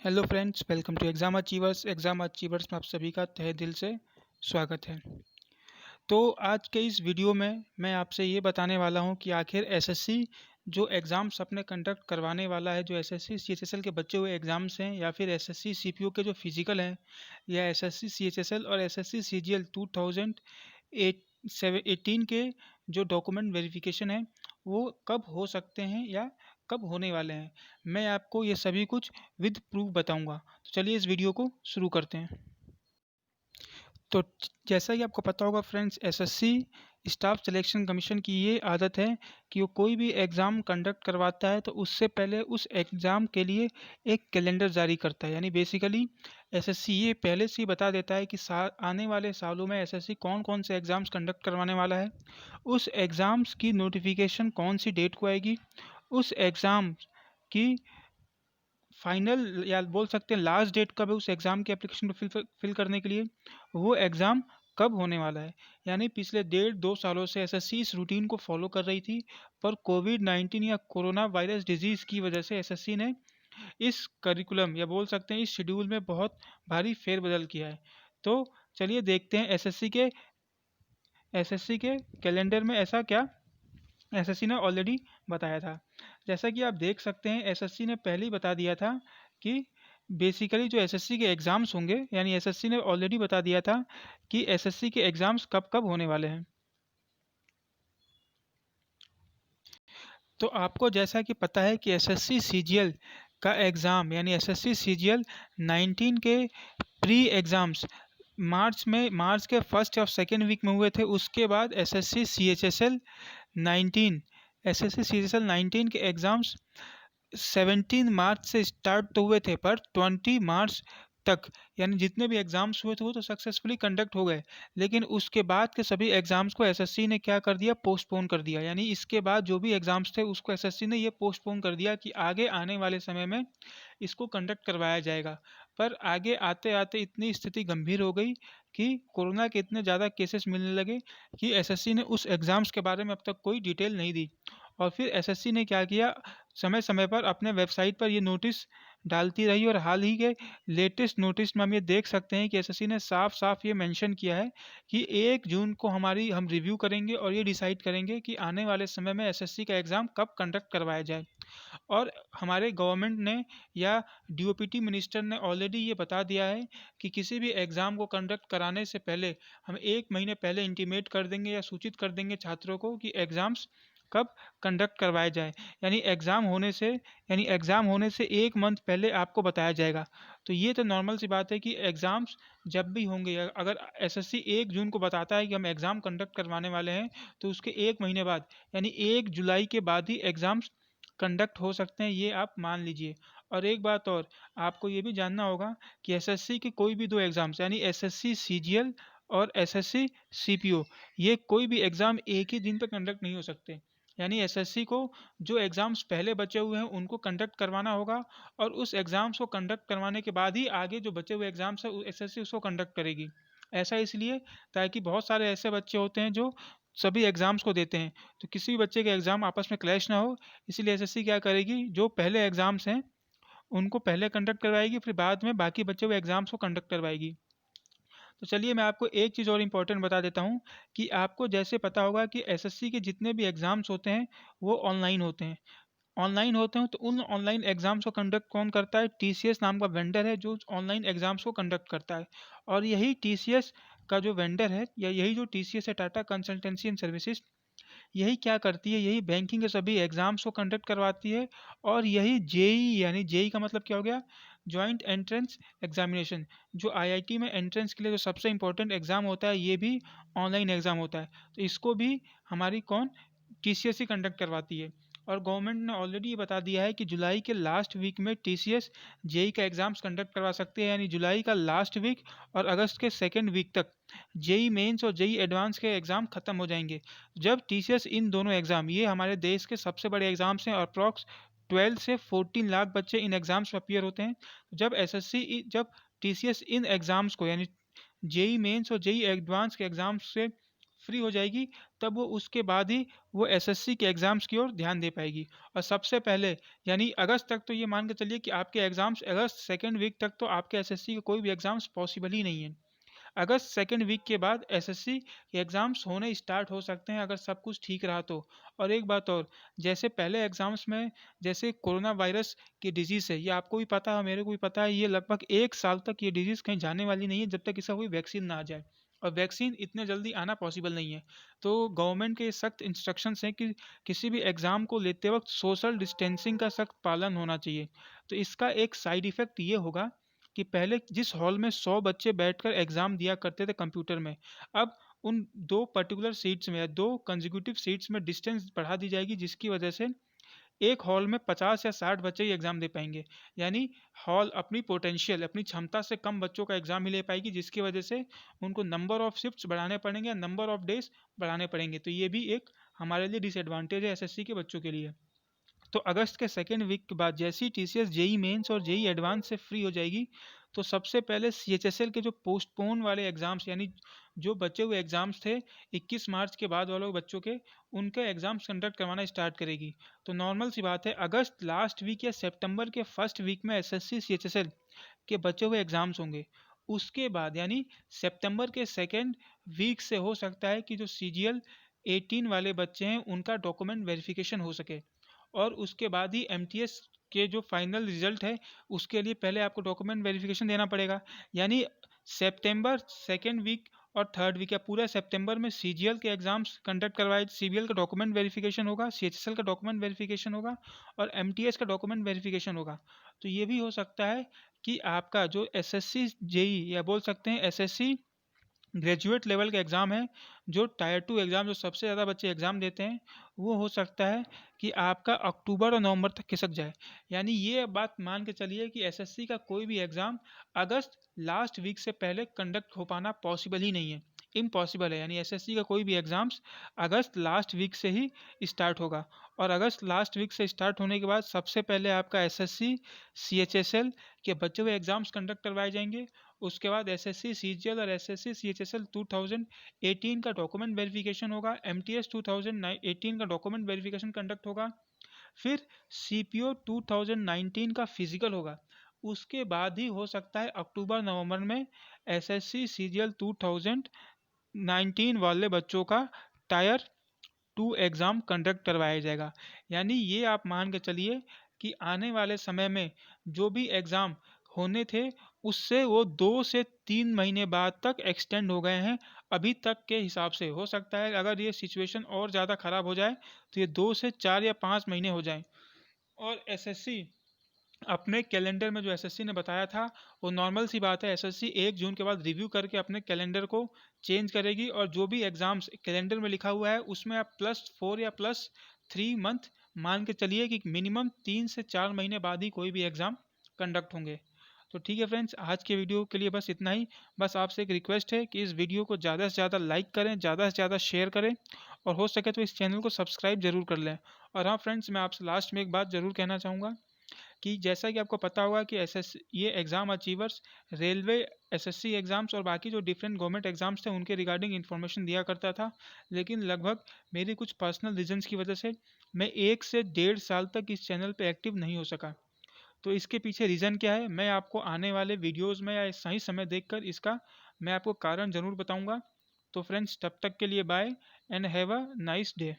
Hello friends, welcome to exam achievers. Exam achievers में आप सभी का तहे दिल से स्वागत है। तो आज के इस वीडियो में मैं आपसे ये बताने वाला हूँ कि आखिर एसएससी जो एग्ज़ाम्स अपने कंडक्ट करवाने वाला है, जो एसएससी सीएचएसएल के बचे हुए एग्ज़ाम्स हैं या फिर एसएससी सीपीओ के जो फिजिकल हैं या एसएससी सीएचएसएल और एसएससी सीजीएल 2018 के जो डॉक्यूमेंट वेरिफिकेशन है वो कब हो सकते हैं या कब होने वाले हैं। मैं आपको ये सभी कुछ विद प्रूफ बताऊंगा। तो चलिए इस वीडियो को शुरू करते हैं। तो जैसा कि आपको पता होगा friends, SSC staff selection commission की ये आदत है कि वो कोई भी एग्ज़ाम कंडक्ट करवाता है तो उससे पहले उस एग्ज़ाम के लिए एक कैलेंडर जारी करता है। यानी बेसिकली एसएससी ये पहले से ही बता देता है कि आने वाले सालों में एसएससी कौन कौन से एग्ज़ाम्स कंडक्ट करवाने वाला है, उस एग्ज़ाम्स की नोटिफिकेशन कौन सी डेट को आएगी, उस एग्ज़ाम की फाइनल या बोल सकते हैं लास्ट डेट कब है उस एग्ज़ाम के एप्लीकेशन को फिल करने के लिए, वो एग्ज़ाम कब होने वाला है। यानी पिछले 1.5-2 सालों से एसएससी इस रूटीन को फॉलो कर रही थी, पर कोविड-19 या कोरोना वायरस डिजीज़ की वजह से एसएससी ने इस करिकुलम या बोल सकते हैं इस शेड्यूल में बहुत भारी फेरबदल किया है। तो चलिए देखते हैं एसएससी के कैलेंडर में ऐसा क्या एसएससी ने ऑलरेडी बताया था। जैसा कि आप देख सकते हैं, एसएससी ने पहले ही बता दिया था कि बेसिकली जो एसएससी के एग्ज़ाम्स होंगे, यानी एसएससी ने ऑलरेडी बता दिया था कि एसएससी के एग्ज़ाम्स कब कब होने वाले हैं। तो आपको जैसा कि पता है कि एसएससी सीजीएल का एग्ज़ाम यानी एसएससी सीजीएल 19 के प्री एग्ज़ाम्स मार्च के फर्स्ट और सेकेंड वीक में हुए थे। उसके बाद एसएससी सीएचएसएल 19 के एग्ज़ाम्स 17 मार्च से स्टार्ट तो हुए थे, पर 20 मार्च तक यानी जितने भी एग्ज़ाम्स हुए थे वो तो सक्सेसफुली कंडक्ट हो गए। लेकिन उसके बाद के सभी एग्ज़ाम्स को एसएससी ने क्या कर दिया, पोस्टपोन कर दिया। यानी इसके बाद जो भी एग्ज़ाम्स थे उसको एसएससी ने ये पोस्टपोन कर दिया कि आगे आने वाले समय में इसको कंडक्ट करवाया जाएगा। पर आगे आते-आते इतनी स्थिति गंभीर हो गई कि कोरोना के इतने ज़्यादा केसेस मिलने लगे कि एसएससी ने उस एग्ज़ाम्स के बारे में अब तक कोई डिटेल नहीं दी। और फिर एसएससी ने क्या किया, समय-समय पर अपने वेबसाइट पर ये नोटिस डालती रही और हाल ही के लेटेस्ट नोटिस में हम ये देख सकते हैं कि एसएससी ने साफ-साफ ये मेंशन किया है कि 1 जून को हम रिव्यू करेंगे और ये डिसाइड करेंगे कि आने वाले समय में एसएससी का एग्ज़ाम कब कंडक्ट करवाया जाए। और हमारे गवर्नमेंट ने या डीओपीटी मिनिस्टर ने ऑलरेडी ये बता दिया है कि किसी भी एग्ज़ाम को कंडक्ट कराने से पहले हम 1 महीने पहले इंटीमेट कर देंगे या सूचित कर देंगे छात्रों को कि एग्ज़ाम्स कब कंडक्ट करवाए जाएँ। यानी एग्ज़ाम होने से 1 मंथ पहले आपको बताया जाएगा। तो ये तो नॉर्मल सी बात है कि एग्ज़ाम्स जब भी होंगे, अगर एसएससी 1 जून को बताता है कि हम एग्ज़ाम कंडक्ट करवाने वाले हैं, तो उसके 1 महीने बाद यानी 1 जुलाई के बाद ही एग्ज़ाम्स कंडक्ट हो सकते हैं, ये आप मान लीजिए। और एक बात और, आपको ये भी जानना होगा कि एसएससी के कोई भी 2 एग्ज़ाम्स यानी एसएससी सीजीएल और एसएससी सीपीओ, ये कोई भी एग्ज़ाम एक ही दिन पे कंडक्ट नहीं हो सकते। यानी एसएससी को जो एग्ज़ाम्स पहले बचे हुए हैं उनको कंडक्ट करवाना होगा और उस एग्ज़ाम्स को कंडक्ट करवाने के बाद ही आगे जो बचे हुए एग्ज़ाम्स हैं एसएससी उसको कंडक्ट करेगी। ऐसा इसलिए ताकि बहुत सारे ऐसे बच्चे होते हैं जो सभी एग्ज़ाम्स को देते हैं, तो किसी भी बच्चे के एग्ज़ाम आपस में क्लैश ना हो, इसीलिए एसएससी क्या करेगी, जो पहले एग्ज़ाम्स हैं उनको पहले कंडक्ट करवाएगी, फिर बाद में बाकी बचे हुए एग्ज़ाम्स को कंडक्ट करवाएगी। तो चलिए मैं आपको एक चीज़ और इम्पोर्टेंट बता देता हूँ कि आपको जैसे पता होगा कि एसएससी के जितने भी एग्ज़ाम्स होते हैं वो ऑनलाइन होते हैं। तो उन ऑनलाइन एग्ज़ाम्स को कंडक्ट कौन करता है, टीसीएस नाम का वेंडर है जो ऑनलाइन एग्ज़ाम्स को कंडक्ट करता है। और यही टीसीएस का जो वेंडर है या यही जो टीसीएस है, टाटा कंसल्टेंसी एंड सर्विसेज, यही क्या करती है, यही बैंकिंग के सभी एग्ज़ाम्स को कंडक्ट करवाती है। और यही जेईई यानी जेईई का मतलब क्या हो गया, जॉइंट एंट्रेंस एग्जामिनेशन, जो आईआईटी में एंट्रेंस के लिए जो सबसे इम्पोर्टेंट एग्ज़ाम होता है, ये भी ऑनलाइन एग्ज़ाम होता है। तो इसको भी हमारी कौन, टीसीएस ही कंडक्ट करवाती है। और गवर्नमेंट ने ऑलरेडी ये बता दिया है कि जुलाई के लास्ट वीक में टीसीएस जेईई का एग्ज़ाम्स कंडक्ट करवा सकते हैं। यानी जुलाई का लास्ट वीक और अगस्त के सेकेंड वीक तक जेईई मेंस और जेईई एडवांस के एग्ज़ाम खत्म हो जाएंगे। जब टीसीएस इन दोनों एग्ज़ाम, ये हमारे देश के सबसे बड़े एग्ज़ाम्स हैं और अप्रॉक्स 12 से 14 लाख बच्चे इन एग्ज़ाम्स में अपीयर होते हैं। जब टीसीएस इन एग्ज़ाम्स को यानी जेईई मेंस और जेईई एडवांस के एग्ज़ाम्स से फ्री हो जाएगी, तब वो उसके बाद ही वो एसएससी के एग्ज़ाम्स की ओर ध्यान दे पाएगी। और सबसे पहले यानी अगस्त तक तो ये मान के चलिए कि आपके एग्ज़ाम्स अगस्त सेकंड वीक तक तो आपके एसएससी के कोई भी एग्ज़ाम्स पॉसिबल ही नहीं है। अगस्त सेकंड वीक के बाद एसएससी के एग्ज़ाम्स होने स्टार्ट हो सकते हैं अगर सब कुछ ठीक रहा तो। और एक बात और, जैसे पहले एग्ज़ाम्स में जैसे कोरोना वायरस की डिज़ीज़ है, ये आपको भी पता है, मेरे को भी पता है, ये लगभग 1 साल तक ये डिज़ीज़ कहीं जाने वाली नहीं है जब तक इसका कोई वैक्सीन ना आ जाए। और वैक्सीन इतने जल्दी आना पॉसिबल नहीं है। तो गवर्नमेंट के सख्त इंस्ट्रक्शंस हैं कि किसी भी एग्ज़ाम को लेते वक़्त सोशल डिस्टेंसिंग का सख्त पालन होना चाहिए। तो इसका एक साइड इफ़ेक्ट ये होगा कि पहले जिस हॉल में 100 बच्चे बैठकर एग्ज़ाम दिया करते थे कंप्यूटर में, अब उन 2 पर्टिकुलर सीट्स में या 2 कंसेक्यूटिव सीट्स में डिस्टेंस बढ़ा दी जाएगी, जिसकी वजह से एक हॉल में 50 या 60 बच्चे ही एग्ज़ाम दे पाएँगे। यानी हॉल अपनी पोटेंशियल, अपनी क्षमता से कम बच्चों का एग्ज़ाम ही ले पाएगी, जिसकी वजह से उनको नंबर ऑफ शिफ्ट्स बढ़ाने पड़ेंगे या नंबर ऑफ डेज़ बढ़ाने पड़ेंगे। तो ये भी एक हमारे लिए डिसएडवांटेज है एसएससी के बच्चों के लिए। तो अगस्त के सेकेंड वीक के बाद जैसे ही टीसीएस जेई मेंस और जेई एडवांस से फ्री हो जाएगी, तो सबसे पहले सीएचएसएल के जो पोस्टपोन वाले एग्ज़ाम्स यानी जो बचे हुए एग्ज़ाम्स थे 21 मार्च के बाद वाले बच्चों के, उनके एग्ज़ाम्स कंडक्ट करवाना स्टार्ट करेगी। तो नॉर्मल सी बात है, अगस्त लास्ट वीक या सितंबर के फर्स्ट वीक में एसएससी सीएचएसएल के बचे हुए एग्ज़ाम्स होंगे। उसके बाद यानी सितंबर के सेकेंड वीक से हो सकता है कि जो सीजीएल 18 वाले बच्चे हैं उनका डॉक्यूमेंट वेरिफिकेशन हो सके। और उसके बाद ही एमटीएस के जो फाइनल रिजल्ट है उसके लिए पहले आपको डॉक्यूमेंट वेरिफिकेशन देना पड़ेगा। यानी सितंबर सेकेंड वीक और थर्ड वीक या पूरा सितंबर में सीजीएल के एग्जाम्स कंडक्ट करवाए, सीबीएल का डॉक्यूमेंट वेरिफिकेशन होगा, सीएचएसएल का डॉक्यूमेंट वेरिफिकेशन होगा और एमटीएस का डॉक्यूमेंट वेरिफिकेशन होगा। तो ये भी हो सकता है कि आपका जो एसएससी जेई या बोल सकते हैं एसएससी ग्रेजुएट लेवल का एग्ज़ाम है, जो टायर 2 एग्ज़ाम जो सबसे ज़्यादा बच्चे एग्ज़ाम देते हैं, वो हो सकता है कि आपका अक्टूबर और नवंबर तक खिसक जाए। यानी ये बात मान के चलिए कि एसएससी का कोई भी एग्ज़ाम अगस्त लास्ट वीक से पहले कंडक्ट हो पाना पॉसिबल ही नहीं है, इम्पॉसिबल है। यानी एसएससी का कोई भी एग्ज़ाम्स अगस्त लास्ट वीक से ही स्टार्ट होगा। और अगस्त लास्ट वीक से स्टार्ट होने के बाद सबसे पहले आपका एसएससी सीएचएसएल के बचे हुए एग्ज़ाम्स कंडक्ट करवाए जाएंगे। उसके बाद एसएससी सीजीएल और एसएससी सीएचएसएल 2018 का डॉक्यूमेंट वेरिफिकेशन होगा, एमटीएस 2018 का डॉक्यूमेंट वेरिफिकेशन कंडक्ट होगा, फिर सीपीओ 2019 का फिजिकल होगा। उसके बाद ही हो सकता है अक्टूबर नवंबर में एसएससी सीजीएल 2019 वाले बच्चों का टायर 2 एग्ज़ाम कंडक्ट करवाया जाएगा। यानी ये आप मान के चलिए कि आने वाले समय में जो भी एग्ज़ाम होने थे उससे वो 2 से 3 महीने बाद तक एक्सटेंड हो गए हैं अभी तक के हिसाब से। हो सकता है अगर ये सिचुएशन और ज़्यादा ख़राब हो जाए तो ये 2 से 4 या 5 महीने हो जाएँ। और एसएससी अपने कैलेंडर में जो एसएससी ने बताया था, वो नॉर्मल सी बात है, एसएससी 1 जून के बाद रिव्यू करके अपने कैलेंडर को चेंज करेगी और जो भी एग्ज़ाम्स कैलेंडर में लिखा हुआ है उसमें आप +4 या +3 मंथ मान के चलिए कि मिनिमम 3 से 4 महीने बाद ही कोई भी एग्ज़ाम कंडक्ट होंगे। तो ठीक है फ्रेंड्स, आज के वीडियो के लिए बस इतना ही। बस आपसे एक रिक्वेस्ट है कि इस वीडियो को ज़्यादा से ज़्यादा लाइक करें, ज़्यादा से ज़्यादा शेयर करें और हो सके तो इस चैनल को सब्सक्राइब ज़रूर कर लें। और हाँ फ्रेंड्स, मैं आपसे लास्ट में एक बात ज़रूर कहना चाहूँगा कि जैसा कि आपको पता होगा कि ये exam achievers railway SSC exams और बाकी जो डिफरेंट गवर्नमेंट एग्ज़ाम्स थे उनके रिगार्डिंग इन्फॉर्मेशन दिया करता था, लेकिन लगभग मेरी कुछ पर्सनल रीजंस की वजह से मैं 1 से 1.5 साल तक इस चैनल पे एक्टिव नहीं हो सका। तो इसके पीछे रीज़न क्या है, मैं आपको आने वाले वीडियोज़ में या सही समय देखकर इसका मैं आपको कारण ज़रूर बताऊँगा। तो फ्रेंड्स, तब तक के लिए bye and have a nice day.